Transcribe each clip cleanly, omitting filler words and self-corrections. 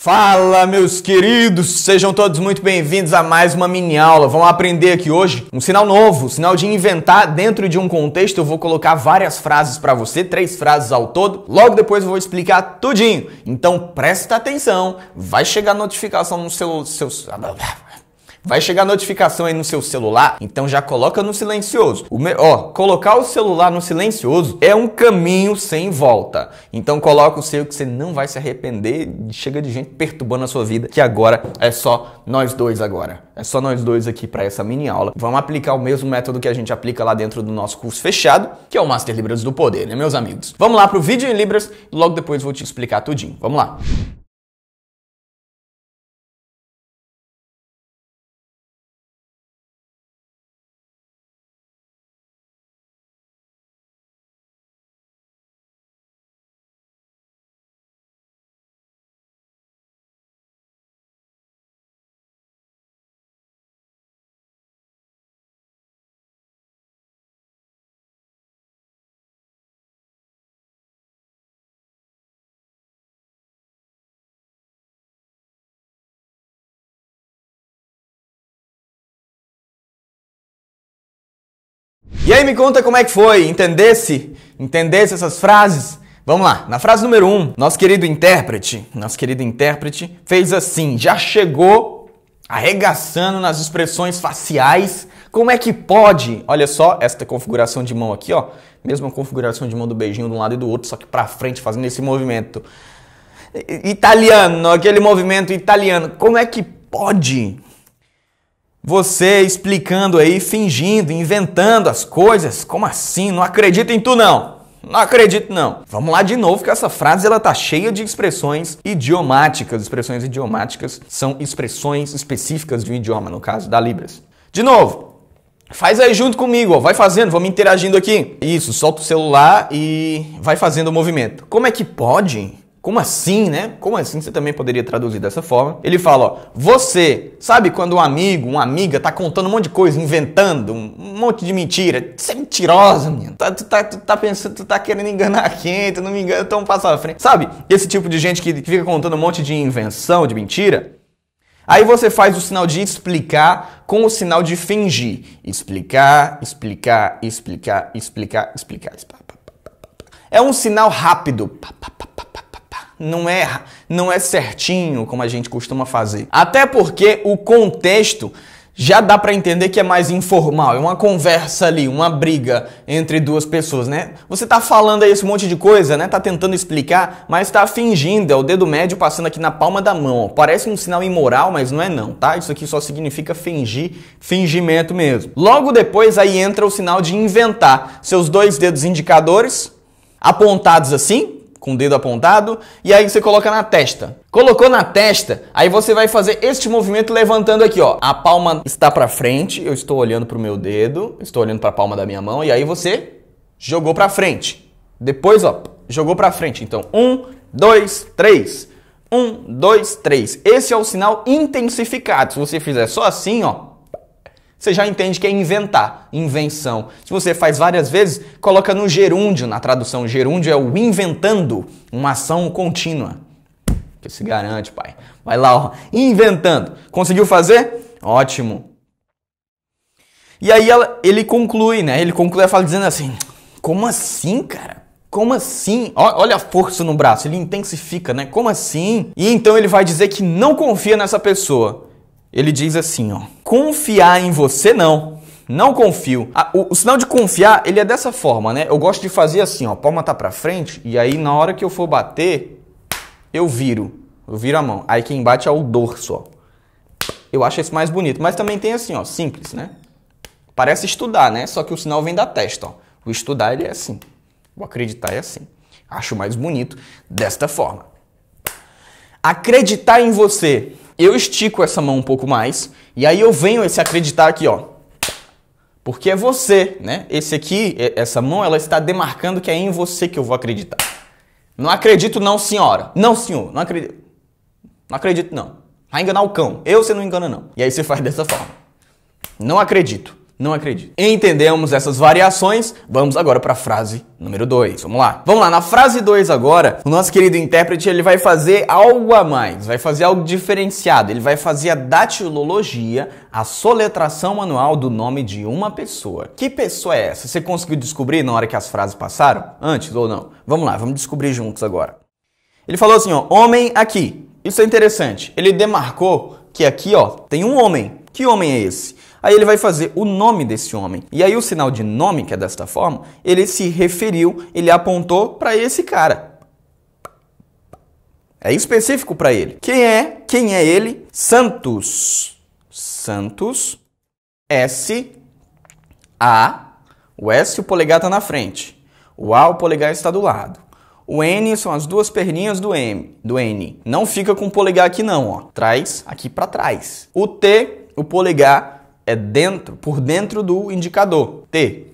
Fala, meus queridos! Sejam todos muito bem-vindos a mais uma mini aula. Vamos aprender aqui hoje um sinal novo, sinal de inventar dentro de um contexto. Eu vou colocar várias frases para você, 3 frases ao todo. Logo depois eu vou explicar tudinho. Então presta atenção, vai chegar notificação no Vai chegar notificação aí no seu celular, então já coloca no silencioso. Colocar o celular no silencioso é um caminho sem volta. Então coloca o seu que você não vai se arrepender. Chega de gente perturbando a sua vida, que agora é só nós dois agora. É só nós dois aqui para essa mini aula. Vamos aplicar o mesmo método que a gente aplica lá dentro do nosso curso fechado, que é o Master Libras do Poder, né, meus amigos? Vamos lá pro vídeo em Libras e logo depois eu vou te explicar tudinho. Vamos lá. E aí, me conta como é que foi? Entendesse essas frases? Vamos lá, na frase número 1, nosso querido intérprete fez assim, já chegou arregaçando nas expressões faciais. Como é que pode? Olha só, esta configuração de mão aqui, ó, mesma configuração de mão do beijinho de um lado e do outro, só que pra frente, fazendo esse movimento italiano, aquele movimento italiano. Como é que pode? Você explicando aí, fingindo, inventando as coisas. Como assim? Não acredito em tu, não. Não acredito, não. Vamos lá de novo, que essa frase ela tá cheia de expressões idiomáticas. Expressões idiomáticas são expressões específicas de um idioma, no caso da Libras. De novo, faz aí junto comigo, ó. Vai fazendo, vamos interagindo aqui. Isso, solta o celular e vai fazendo o movimento. Como é que pode? Como assim, né? Como assim? Você também poderia traduzir dessa forma. Ele fala, ó, você, sabe quando um amigo, uma amiga tá contando um monte de coisa, inventando um monte de mentira? Você é mentirosa, menino. Tu tá pensando, tu tá querendo enganar quem? Tu não me engana, então passa à frente. Sabe? Esse tipo de gente que fica contando um monte de invenção, de mentira. Aí você faz o sinal de explicar com o sinal de fingir. Explicar. É um sinal rápido. Não é certinho como a gente costuma fazer. Até porque o contexto já dá para entender que é mais informal. É uma conversa ali, uma briga entre duas pessoas, né? Você tá falando aí esse monte de coisa, né? Tá tentando explicar, mas tá fingindo. É o dedo médio passando aqui na palma da mão. Ó. Parece um sinal imoral, mas não é não, tá? Isso aqui só significa fingir, fingimento mesmo. Logo depois aí entra o sinal de inventar. Seus 2 dedos indicadores apontados assim, com o dedo apontado, e aí você coloca na testa. Colocou na testa, aí você vai fazer este movimento levantando aqui, ó. A palma está para frente, eu estou olhando para o meu dedo, estou olhando para a palma da minha mão, e aí você jogou para frente. Depois, ó, jogou para frente. Então, 1, 2, 3. 1, 2, 3. Esse é o sinal intensificado. Se você fizer só assim, ó, você já entende que é inventar, invenção. Se você faz várias vezes, coloca no gerúndio, na tradução. Gerúndio é o inventando, uma ação contínua. Que se garante, pai. Vai lá, ó, inventando. Conseguiu fazer? Ótimo. E aí ele conclui, né? Ele conclui a fala dizendo assim, como assim, cara? Como assim? Olha a força no braço, ele intensifica, né? Como assim? E então ele vai dizer que não confia nessa pessoa. Ele diz assim, ó, confiar em você não confio. O sinal de confiar, ele é dessa forma, né? Eu gosto de fazer assim, ó, a palma tá pra frente e aí na hora que eu for bater, eu viro a mão. Aí quem bate é o dorso, ó. Eu acho esse mais bonito, mas também tem assim, ó, simples, né? Parece estudar, né? Só que o sinal vem da testa, ó. O estudar, ele é assim. O acreditar é assim. Acho mais bonito desta forma. Acreditar em você. Eu estico essa mão um pouco mais e aí eu venho esse acreditar aqui, ó. Porque é você, né? Esse aqui, essa mão, ela está demarcando que é em você que eu vou acreditar. Não acredito não, senhora. Não, senhor. Não acredito. Não acredito não. Vai enganar o cão. Você não engana não. E aí você faz dessa forma. Não acredito. Não acredito. Entendemos essas variações, vamos agora para a frase número 2. Vamos lá. Vamos lá, na frase 2 agora, o nosso querido intérprete ele vai fazer algo a mais, vai fazer algo diferenciado. Ele vai fazer a datilologia, a soletração manual do nome de uma pessoa. Que pessoa é essa? Você conseguiu descobrir na hora que as frases passaram? Antes ou não? Vamos lá, vamos descobrir juntos agora. Ele falou assim, ó, homem aqui. Isso é interessante. Ele demarcou que aqui, ó, tem um homem. Que homem é esse? Aí ele vai fazer o nome desse homem. E aí o sinal de nome, que é desta forma, ele se referiu, ele apontou para esse cara. É específico para ele. Quem é ele? Santos. Santos. S. A. O S, o polegar está na frente. O A, o polegar está do lado. O N são as duas perninhas do N. Não fica com o polegar aqui não, ó. Traz aqui para trás. O T, o polegar é por dentro do indicador, T.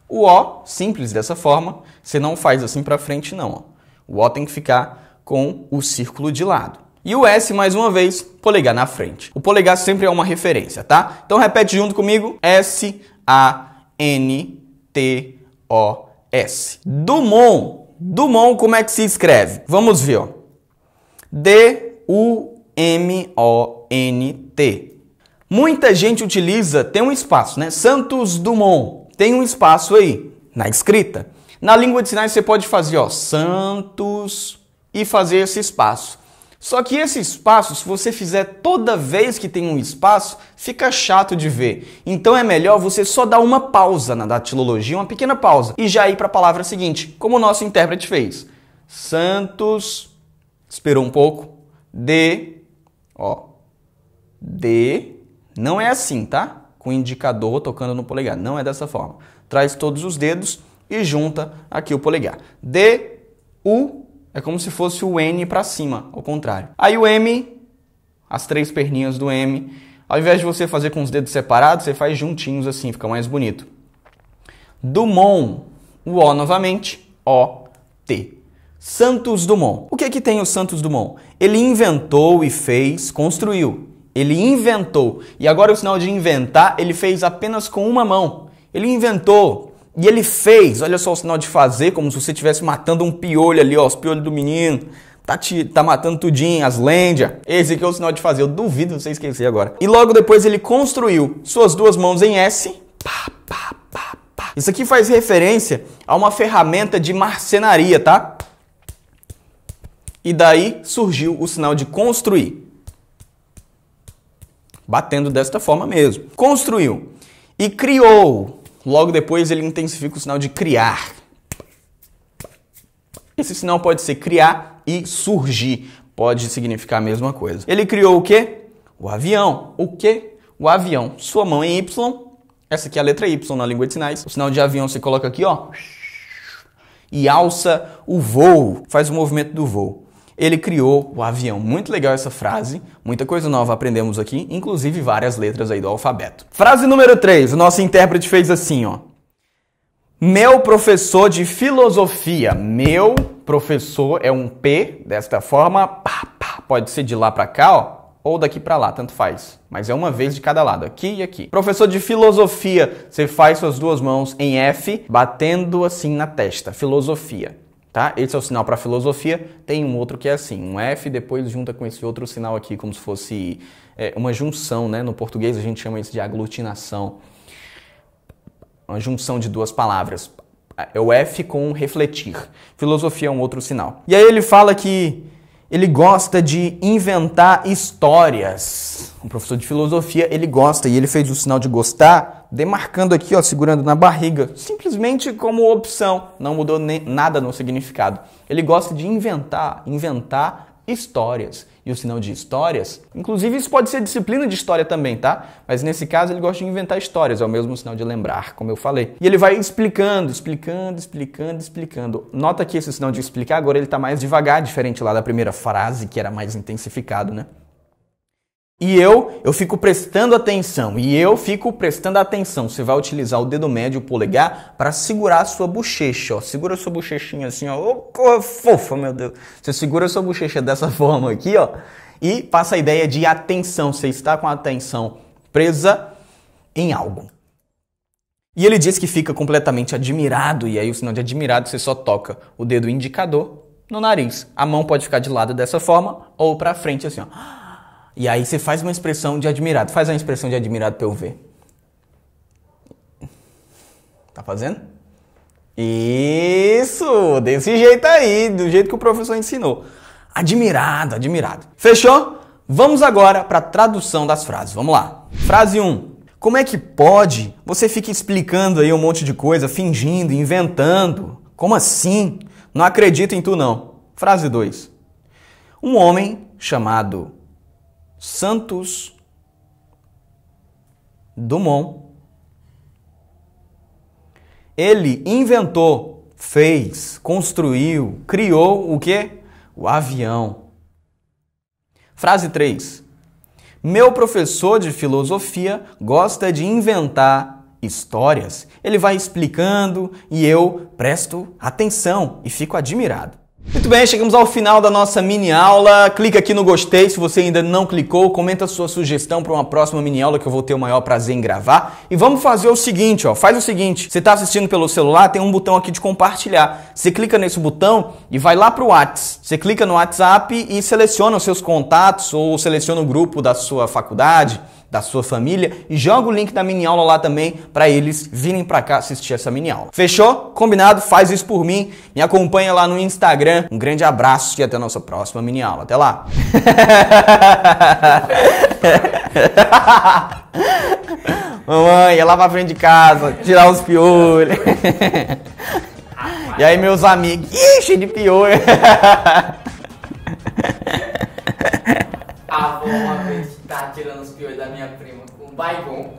O O, simples dessa forma, você não faz assim para frente não. Ó. O O tem que ficar com o círculo de lado. E o S, mais uma vez, polegar na frente. O polegar sempre é uma referência, tá? Então repete junto comigo. S, A, N, T, O, S. Dumont. Dumont, como é que se escreve? Vamos ver, ó. D-U-M-O-N-T. Muita gente utiliza, tem um espaço, né? Santos Dumont, tem um espaço aí, na escrita. Na língua de sinais você pode fazer, ó, Santos e fazer esse espaço. Só que esse espaço, se você fizer toda vez que tem um espaço, fica chato de ver. Então é melhor você só dar uma pausa na datilologia, uma pequena pausa, e já ir para a palavra seguinte, como o nosso intérprete fez. Santos, esperou um pouco, D, ó, D, não é assim, tá? Com o indicador tocando no polegar, não é dessa forma. Traz todos os dedos e junta aqui o polegar. D, U, é como se fosse o N para cima, ao contrário. Aí o M, as três perninhas do M, ao invés de você fazer com os dedos separados, você faz juntinhos assim, fica mais bonito. Dumont, o O novamente, O, T. Santos Dumont. O que é que tem o Santos Dumont? Ele inventou e fez, construiu. Ele inventou. E agora o sinal de inventar, ele fez apenas com uma mão. Ele inventou. E ele fez, olha só o sinal de fazer, como se você estivesse matando um piolho ali, ó, os piolhos do menino. Tá matando tudinho, as lêndias. Esse aqui é o sinal de fazer, eu duvido você esquecer agora. E logo depois ele construiu suas duas mãos em S. Pá, pá, pá, pá. Isso aqui faz referência a uma ferramenta de marcenaria, tá? E daí surgiu o sinal de construir. Batendo desta forma mesmo. Construiu. E criou. Logo depois ele intensifica o sinal de criar. Esse sinal pode ser criar e surgir. Pode significar a mesma coisa. Ele criou o quê? O avião. O quê? O avião. Sua mão em Y. Essa aqui é a letra Y na língua de sinais. O sinal de avião você coloca aqui, ó. E alça o voo. Faz o movimento do voo. Ele criou o avião. Muito legal essa frase. Muita coisa nova aprendemos aqui, inclusive várias letras aí do alfabeto. Frase número 3. O nosso intérprete fez assim, ó. Meu professor de filosofia. Meu professor é um P, desta forma. Pá, pá, pode ser de lá pra cá, ó, ou daqui pra lá, tanto faz. Mas é uma vez de cada lado, aqui e aqui. Professor de filosofia. Você faz suas duas mãos em F, batendo assim na testa. Filosofia. Tá? Esse é o sinal para filosofia. Tem um outro que é assim, um F, depois junta com esse outro sinal aqui, como se fosse uma junção, né? No português a gente chama isso de aglutinação. Uma junção de duas palavras. É o F com refletir. Filosofia é um outro sinal. E aí ele fala que ele gosta de inventar histórias. Um professor de filosofia, ele gosta, e ele fez o sinal de gostar, demarcando aqui, ó, segurando na barriga, simplesmente como opção, não mudou nada no significado. Ele gosta de inventar histórias. E o sinal de histórias, inclusive isso pode ser disciplina de história também, tá? Mas nesse caso ele gosta de inventar histórias, é o mesmo sinal de lembrar, como eu falei. E ele vai explicando. Nota que esse sinal de explicar agora ele tá mais devagar, diferente lá da primeira frase, que era mais intensificado, né? E eu fico prestando atenção, Você vai utilizar o dedo médio, o polegar, para segurar a sua bochecha, ó. Segura a sua bochechinha assim, ó. Ô, cor fofa, meu Deus. Você segura a sua bochecha dessa forma aqui, ó. E passa a ideia de atenção. Você está com a atenção presa em algo. E ele diz que fica completamente admirado, e aí o sinal de admirado você só toca o dedo indicador no nariz. A mão pode ficar de lado dessa forma ou pra frente assim, ó. E aí você faz uma expressão de admirado. Faz uma expressão de admirado pra eu ver. Tá fazendo? Isso! Desse jeito aí, do jeito que o professor ensinou. Admirado, admirado. Fechou? Vamos agora para a tradução das frases. Vamos lá. Frase 1. Como é que pode? Você fica explicando aí um monte de coisa, fingindo, inventando. Como assim? Não acredito em tu não. Frase 2. Um homem chamado Santos Dumont, ele inventou, fez, construiu, criou o quê? O avião. Frase 3. Meu professor de filosofia gosta de inventar histórias. Ele vai explicando e eu presto atenção e fico admirado. Muito bem, chegamos ao final da nossa mini aula. Clica aqui no gostei se você ainda não clicou. Comenta a sua sugestão para uma próxima mini aula que eu vou ter o maior prazer em gravar. E vamos fazer o seguinte, ó. Faz o seguinte. Você está assistindo pelo celular, tem um botão aqui de compartilhar. Você clica nesse botão e vai lá para o WhatsApp. Você clica no WhatsApp e seleciona os seus contatos ou seleciona o grupo da sua faculdade, da sua família e joga o link da mini aula lá também para eles virem para cá assistir essa mini aula. Fechou? Combinado? Faz isso por mim. Me acompanha lá no Instagram. Um grande abraço e até a nossa próxima mini aula. Até lá. Mamãe, ia lá pra frente de casa, tirar os piolhos. E aí meus amigos, cheio de piolho. A avó uma vez tá tirando os piolhos da minha prima com baigão.